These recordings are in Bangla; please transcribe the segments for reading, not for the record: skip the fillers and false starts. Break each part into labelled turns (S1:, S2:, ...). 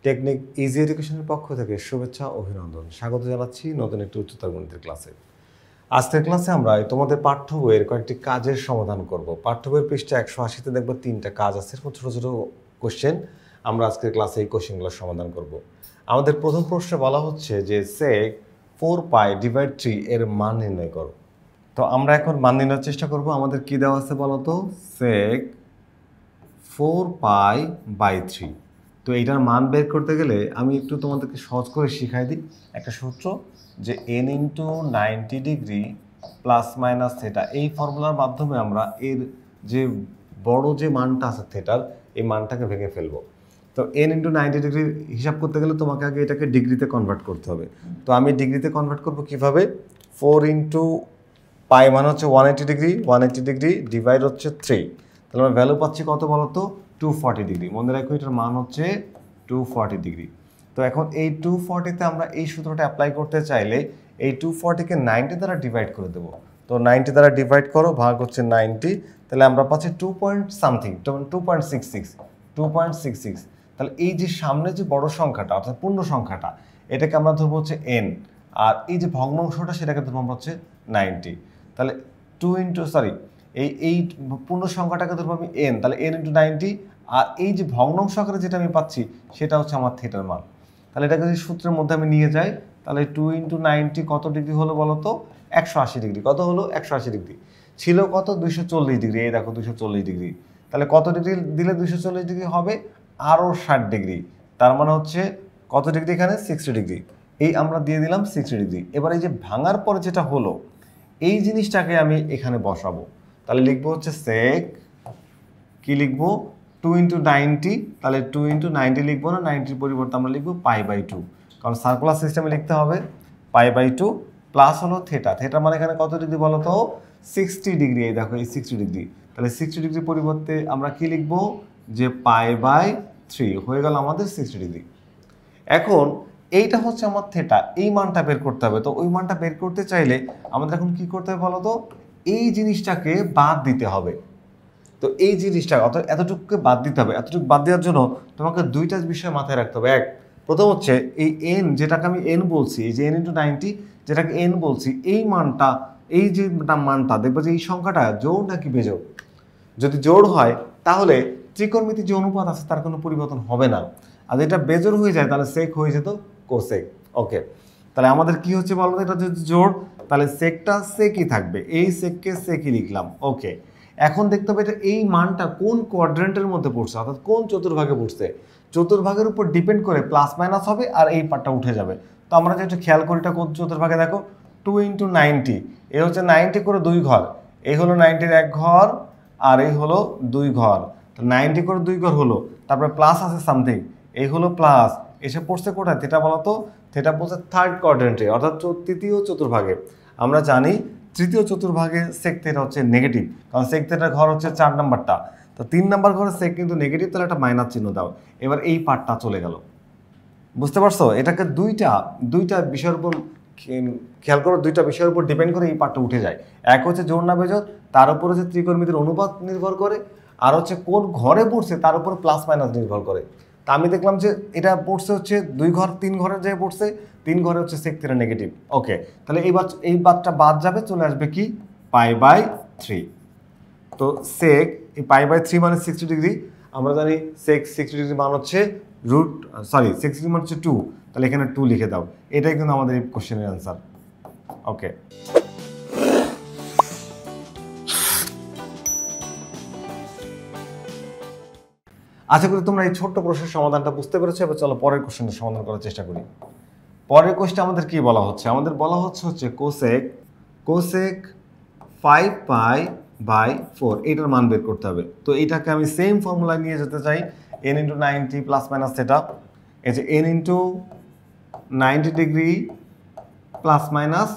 S1: টেকনিক ইজি এডুকেশনের পক্ষ থেকে শুভেচ্ছা অভিনন্দন স্বাগত জানাচ্ছি নতুন একটি উচ্চতর গণিতের ক্লাসে। আজকের ক্লাসে আমরা তোমাদের পাঠ্য বইয়ের কয়েকটি কাজের সমাধান করব। পাঠ্য বইয়ের পৃষ্ঠা 180-তে দেখবো 3টা কাজ আছে, ছোট ছোট কোশ্চেন। আমরা আজকের ক্লাসে এই কোশ্চেনগুলোর সমাধান করব। আমাদের প্রথম প্রশ্নে বলা হচ্ছে যে sec 4π/3 এর মান নির্ণয় করো। তো আমরা এখন মান নির্ণয়ের চেষ্টা করব। আমাদের কি দেওয়া আছে বলো তো, sec 4π/3। তো এইটার মান বের করতে গেলে আমি একটু তোমাদেরকে সহজ করে শিখাই দিই একটা সূত্র, যে n × 90 degree plus minus theta. এই ফর্মুলার মাধ্যমে আমরা এর যে বড় যে মানটা আছে থেটার, এই মানটাকে ভেঙে ফেলবো। তো n × 90 ডিগ্রি হিসাব করতে গেলে তোমাকে আগে এটাকে ডিগ্রিতে কনভার্ট করতে হবে। তো আমি ডিগ্রিতে কনভার্ট করব কিভাবে, 4 × π মানে হচ্ছে 180 ডিগ্রি, 180 ডিগ্রি ডিভাইড হচ্ছে 3। তাহলে আমরা ভ্যালু পাচ্ছি কত বলো তো, 240 ডিগ্রি। মনে রাখো এটার মান হচ্ছে 240 ডিগ্রি। তো এখন এই 240-তে আমরা এই সূত্রটা অ্যাপ্লাই করতে চাইলে এই 240-কে 90 দ্বারা ডিভাইড করে দেবো। তো 90 দ্বারা ডিভাইড করো, ভাগ হচ্ছে 90, তাহলে আমরা পাচ্ছি 2.66। তাহলে এই যে সামনে যে বড় সংখ্যাটা অর্থাৎ পূর্ণ সংখ্যাটা, এটাকে আমরা ধরবো হচ্ছে n, আর এই যে ভগ্নাংশটা সেটাকে ধরবো আমরা হচ্ছে 90। তাহলে এই পূর্ণ সংখ্যাটাকে ধরবো আমি n, তাহলে n × 90, আর এই যে ভগ্নাংশ আকারে যেটা আমি পাচ্ছি সেটা হচ্ছে আমার থিটার মান। তাহলে এটাকে যদি সূত্রের মধ্যে আমি নিয়ে যাই, তাহলে 2 × 90 কত ডিগ্রি হলো বলো তো, 180 ডিগ্রি। কত হলো, 180 ডিগ্রি। ছিল কত, 240 ডিগ্রি। এই দেখো 240 ডিগ্রি। তাহলে কত ডিগ্রি দিলে 240 ডিগ্রি হবে, আরও 60 ডিগ্রি। তার মানে হচ্ছে কত ডিগ্রি এখানে, 60 ডিগ্রি। এই আমরা দিয়ে দিলাম 60 ডিগ্রি। এবার এই যে ভাঙার পরে যেটা হলো, এই জিনিসটাকে আমি এখানে বসাবো। তাহলে লিখবো হচ্ছে sec, কি লিখবো, 2 × 90। তাহলে 2 × 90 লিখবো না, 90-র পরিবর্তে আমরা লিখবো π/2, কারণ সার্কুলার সিস্টেমে লিখতে হবে। π/2 প্লাস হলো থেটা। থেটা মানে এখানে কত ডিগ্রি বলো তো, 60 ডিগ্রি। এই দেখো এই 60 ডিগ্রি। তাহলে 60 ডিগ্রির পরিবর্তে আমরা কি লিখবো, যে π/3 হয়ে গেল আমাদের 60 ডিগ্রি। এখন এইটা হচ্ছে আমার থেটা, এই মানটা বের করতে হবে। তো ওই মানটা বের করতে চাইলে আমাদের এখন কি করতে হবে বলো তো, এই জিনিসটাকে বাদ দিতে হবে। তো এই জিনিসটা অর্থাৎ এতটুকুকে বাদ দিতে হবে। এতটুকু বাদ দেওয়ার জন্য তোমাকে দুইটা বিষয় মাথায় রাখতে হবে। প্রথম হচ্ছে এই n, যেটাকে আমি n বলছি, এই যে n × 90 যেটাকে n বলছি, এই মানটা, এই যে মানটা দেখবো যে এই সংখ্যাটা জোড় নাকি বেজোড়। যদি জোড় হয় তাহলে ত্রিকোণমিতির যে অনুপাত আছে তার কোনো পরিবর্তন হবে না। আর এটা বেজোড় হয়ে যায় তাহলে সেক হয়ে যেত কোসেক। ওকে, তাহলে আমাদের কি হচ্ছে বলো, এটা যদি জোড় তাহলে সেকটা সেকই থাকবে। এই সেককে সেকই লিখলাম। ওকে, এখন দেখতে হবে এটা এই মানটা কোন কোয়াড্রেন্টের মধ্যে পড়ছে, অর্থাৎ কোন চতুর্ভাগে পড়ছে। চতুর্ভাগের উপর ডিপেন্ড করে প্লাস মাইনাস হবে আর এই পার্টটা উঠে যাবে। তো আমরা যেটা খেয়াল করি এটা কোন চতুর্ভাগে, দেখো 2 × 90, এ হচ্ছে 90 করে 2 ঘর, এই হলো 90-র 1 ঘর, আর এই হলো 2 ঘর। 90 করে 2 ঘর হলো, তারপরে প্লাস আছে সামথিং, এই হলো প্লাস, এসে পড়ছে কোথায়, থেটা বলো তো, থেটা পড়ছে থার্ড কোয়াড্রেন্টে অর্থাৎ তৃতীয় চতুর্ভাগে। আমরা জানি তৃতীয় চতুর্ভাগে সেক থেটা হচ্ছে নেগেটিভ, কারণ সেক থেটার ঘর হচ্ছে 4 নাম্বারটা। তো 3 নাম্বার ঘরে সেক কিন্তু নেগেটিভ, তাহলে একটা মাইনাস চিহ্ন দাও। এবার এই পার্টটা চলে গেল, বুঝতে পারছো? এটাকে দুইটা বিষয়ের উপর খেয়াল করো, দুইটা বিষয়ের উপর ডিপেন্ড করে এই পার্টটা উঠে যায়। এক হচ্ছে জোড় না বেজোড়, তার উপর হচ্ছে ত্রিকোণমিতির অনুপাত নির্ভর করে, আর হচ্ছে কোন ঘরে পড়ছে তার উপর প্লাস মাইনাস নির্ভর করে। তা আমি দেখলাম যে এটা পড়ছে হচ্ছে 2 ঘর, 3 ঘরের জায়গায় পড়ছে 3 ঘরে হচ্ছে সেক থেটা নেগেটিভ। ওকে, তাহলে এই বাদটা বাদ যাবে, চলে আসবে কি π/3। তো সেক এই π/3 মানে 60 ডিগ্রি। আমরা জানি সেক 60 ডিগ্রি মান হচ্ছে 60 ডিগ্রি মান হচ্ছে 2, তাহলে এখানে 2 লিখে দাও। এটাই কিন্তু আমাদের এই কোশ্চেনের অ্যান্সার। ওকে, আশা করি তোমরা এই ছোট্ট প্রশ্নের সমাধানটা বুঝতে পেরেছো। এবার চলো পরের কোশ্চেনটা সমাধান করার চেষ্টা করি। পরের কোশ্চেন আমাদের কি বলা হচ্ছে, আমাদের বলা হচ্ছে কোসেক 5π/4 এটার মান বের করতে হবে। তো এটাকে আমি সেম ফর্মুলায় নিয়ে যেতে চাই, n × 90 প্লাস মাইনাস থেটা। এই যে n × 90 degree plus minus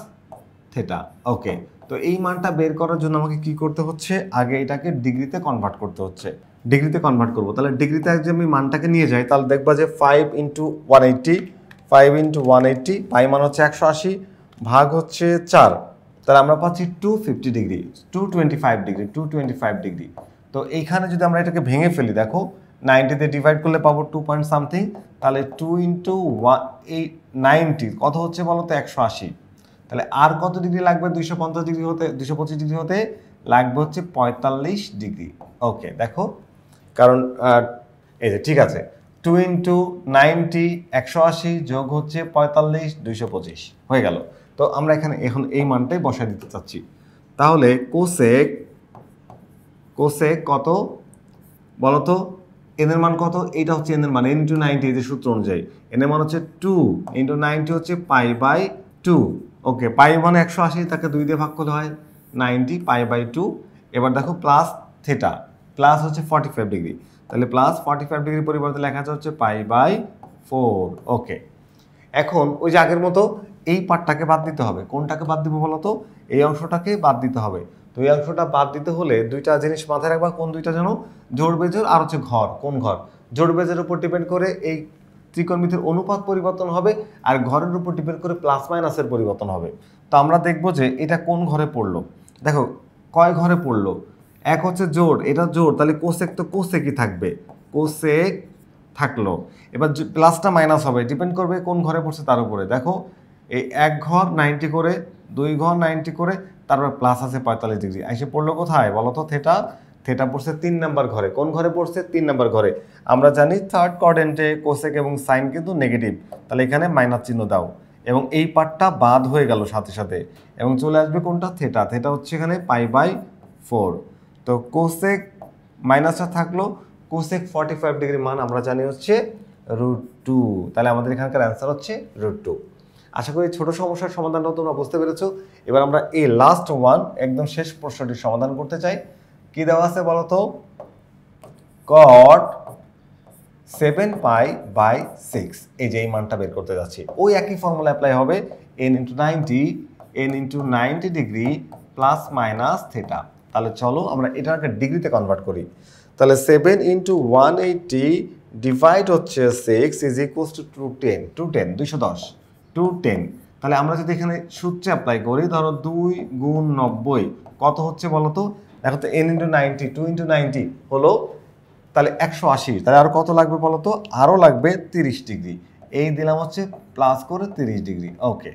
S1: theta. Okay, তো এই মানটা বের করার জন্য আমাকে কি করতে হচ্ছে, আগে এটাকে ডিগ্রিতে কনভার্ট করতে হচ্ছে। ডিগ্রিতে কনভার্ট করবো, তাহলে ডিগ্রিতে যদি আমি মানটাকে নিয়ে যাই তাহলে দেখবা যে 5 × 180 পাই মান হচ্ছে 180, ভাগ হচ্ছে 4, তাহলে আমরা পাচ্ছি 250 ডিগ্রি, 225 ডিগ্রি। তো এইখানে যদি আমরা এটাকে ভেঙে ফেলি, দেখো 90 দিয়ে ডিভাইড করলে পাবো 2 পয়েন্ট সামথিং, তাহলে 2 ইন্টু 90 কত হচ্ছে বলো তো 180। তাহলে আর কত ডিগ্রি লাগবে 250 ডিগ্রি হতে 225 ডিগ্রি হতে লাগবে হচ্ছে 45 ডিগ্রি। ওকে দেখো, কারণ এই যে ঠিক আছে 2 ইন্টু 90 180 যোগ হচ্ছে 45 225 হয়ে গেল। তো আমরা এখানে এখন এই মানটাই বসায় দিতে চাচ্ছি। তাহলে কোসেক কত বলতো, এন এর মান কত, এইটা হচ্ছে এন এর মান, n ইন্টু 90 এই যে সূত্র অনুযায়ী এন এর মান হচ্ছে 2 ইন্টু 90 হচ্ছে পাই বাই 2। ওকে, পাই মানে 180, তাকে 2 দিয়ে ভাগ করলে হয় 90 পাই বাই 2। এবার দেখো প্লাস থিটা, প্লাস হচ্ছে 45 ডিগ্রি, তাহলে প্লাস 45 ডিগ্রির পরিবর্তে লেখা আছে হচ্ছে পাই বাই 4। ওকে, এখন ওই যে আগের মতো এই পার্টটাকে বাদ দিতে হবে। কোনটাকে বাদ দিব বলো তো, এই অংশটাকে বাদ দিতে হবে। তো এই অংশটা বাদ দিতে হলে দুইটা জিনিস মাথায় রাখবা, কোন দুইটা যেন, জোড় বেজোড় আর হচ্ছে ঘর। কোন ঘর? জোড় বেজের উপর ডিপেন্ড করে এই ত্রিকোণমিতির অনুপাত পরিবর্তন হবে, আর ঘরের উপর ডিপেন্ড করে প্লাস মাইনাসের পরিবর্তন হবে। তো আমরা দেখব যে এটা কোন ঘরে পড়লো। দেখো কয় ঘরে পড়লো, এক হচ্ছে জোড়, এটা জোড়, তাহলে কোসেক তো কোসেকই থাকবে, কোসেক থাকলো। এবার প্লাসটা মাইনাস হবে, ডিপেন্ড করবে কোন ঘরে পড়ছে তার উপরে। দেখো এই এক ঘর 90 করে, দুই ঘর 90 করে, তারপর প্লাস আছে 45 ডিগ্রি, এসে পড়লো কোথায় বলো তো, থেটা। থেটা পড়ছে 3 নাম্বার ঘরে। কোন ঘরে পড়ছে? 3 নাম্বার ঘরে। আমরা জানি থার্ড কোয়াড্রেন্টে কোসেক এবং সাইন কিন্তু নেগেটিভ, তাহলে এখানে মাইনাস চিহ্ন দাও, এবং এই পার্টটা বাদ হয়ে গেল সাথে সাথে, এবং চলে আসবে কোনটা, থেটা। থেটা হচ্ছে এখানে পাই বাই 4। তো কোসেক মাইনাসটা থাকলো, কোসেক 45 ডিগ্রি মান আমরা জানি হচ্ছে √2, তাহলে আমাদের এখানকার অ্যান্সার হচ্ছে √2। আশা করি ছোট সমস্যার সমাধানটাও তোমরা বুঝতে পেরেছো। এবার আমরা এই লাস্ট ওয়ান একদম শেষ প্রশ্নটির সমাধান করতে চাই। কি দেওয়া আছে বলো তো, cot 7 পাই বাই 6, এই যে এই মানটা বের করতে যাচ্ছি, ওই একই ফর্মুলা অ্যাপ্লাই হবে, n into 90 degree plus minus theta. তাহলে চলো আমরা এটাকে ডিগ্রিতে কনভার্ট করি। তাহলে 7 ইন্টু 180 ডিভাইড হচ্ছে 6 ইজ ইকুয়ালস টু 210। তাহলে আমরা যদি এখানে সূত্রে অ্যাপ্লাই করি, ধরো 2 গুণ 90 কত হচ্ছে বলো তো, দেখো তো n ইন্টু 90, 2 ইন্টু 90 হলো তাহলে 180, তাহলে আরও কত লাগবে বলো তো, আরও লাগবে 30 ডিগ্রি। এই দিলাম হচ্ছে প্লাস করে 30 ডিগ্রি। ওকে,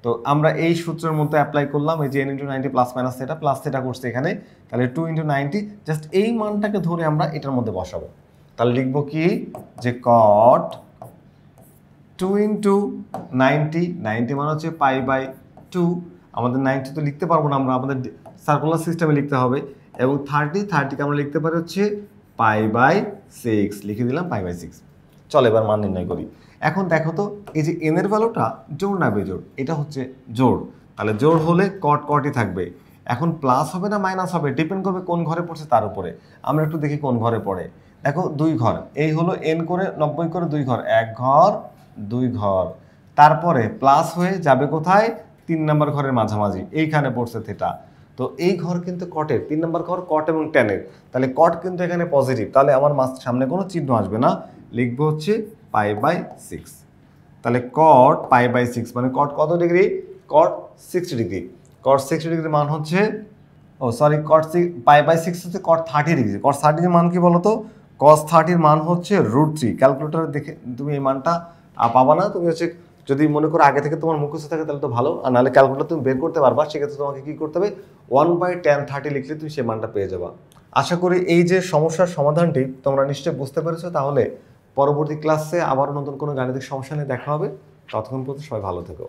S1: তো আমরা এই সূত্রের মধ্যে অ্যাপ্লাই করলাম, এই যে n ইন্টু 90 প্লাস মাইনাস সেটা, প্লাস সেটা করছে এখানে, তাহলে 2 ইন্টু 90, জাস্ট এই মানটাকে ধরে আমরা এটার মধ্যে বসাবো। তাহলে লিখবো কি, যে cot 2 ইন্টু 90 মান হচ্ছে পাই বাই 2, আমাদের 90 তো লিখতে পারবো না আমরা, আমাদের সার্কুলার সিস্টেমে লিখতে হবে, এবং 30কে আমরা লিখতে পারি হচ্ছে পাই বাই 6, লিখে দিলাম পাই বাই 6। চলো এবার মান নির্ণয় করি। এখন দেখো তো এই যে n এর ভ্যালুটা জোড় না বেজোড়, এটা হচ্ছে জোড়, তাহলে জোড় হলে কটই থাকবে। এখন প্লাস হবে না মাইনাস হবে, ডিপেন্ড করবে কোন ঘরে পড়ছে তার উপরে। আমরা একটু দেখি কোন ঘরে পড়ে। দেখো 2 ঘর, এই হলো n করে 90 করে 2 ঘর, 1 ঘর 2 ঘর, তারপরে প্লাস হয়ে যাবে কোথায়, 3 নাম্বার ঘরের মাঝামাঝি, এইখানে পড়ছে থেটা। তো এই ঘর কিন্তু কটের, 3 নাম্বার ঘর কট এবং ট্যানের, তাহলে কট কিন্তু এখানে পজিটিভ, তাহলে আমার সামনে কোনো চিহ্ন আসবে না, লিখবো হচ্ছে পাই বাই 6। তাহলে কট পাই বাই 6 মানে কট কত ডিগ্রি, কট 60 ডিগ্রি। কট 60 ডিগ্রির মান হচ্ছে, কট পাই বাই 6 হচ্ছে কট 30 ডিগ্রি। কট 30 এর মান কি বলো তো, কস 30 এর মান হচ্ছে √3। ক্যালকুলেটরে দেখে তুমি এই মানটা পাবা না, তুমি হচ্ছে যদি মনে করো আগে থেকে তোমার মুখস্থ থাকে তাহলে তো ভালো, আর নাহলে ক্যালকুলেটর তুমি বের করতে পারবা, সেক্ষেত্রে তোমাকে কি করতে হবে, 1/tan30 লিখলে তুমি সেই মানটা পেয়ে যাবা। আশা করি এই যে সমস্যার সমাধানটি তোমরা নিশ্চয়ই বুঝতে পেরেছো। তাহলে পরবর্তী ক্লাসে আবার নতুন কোনো গাণিতিক সমস্যা নিয়ে দেখা হবে, ততক্ষণ পর্যন্ত সবাই ভালো থেকো।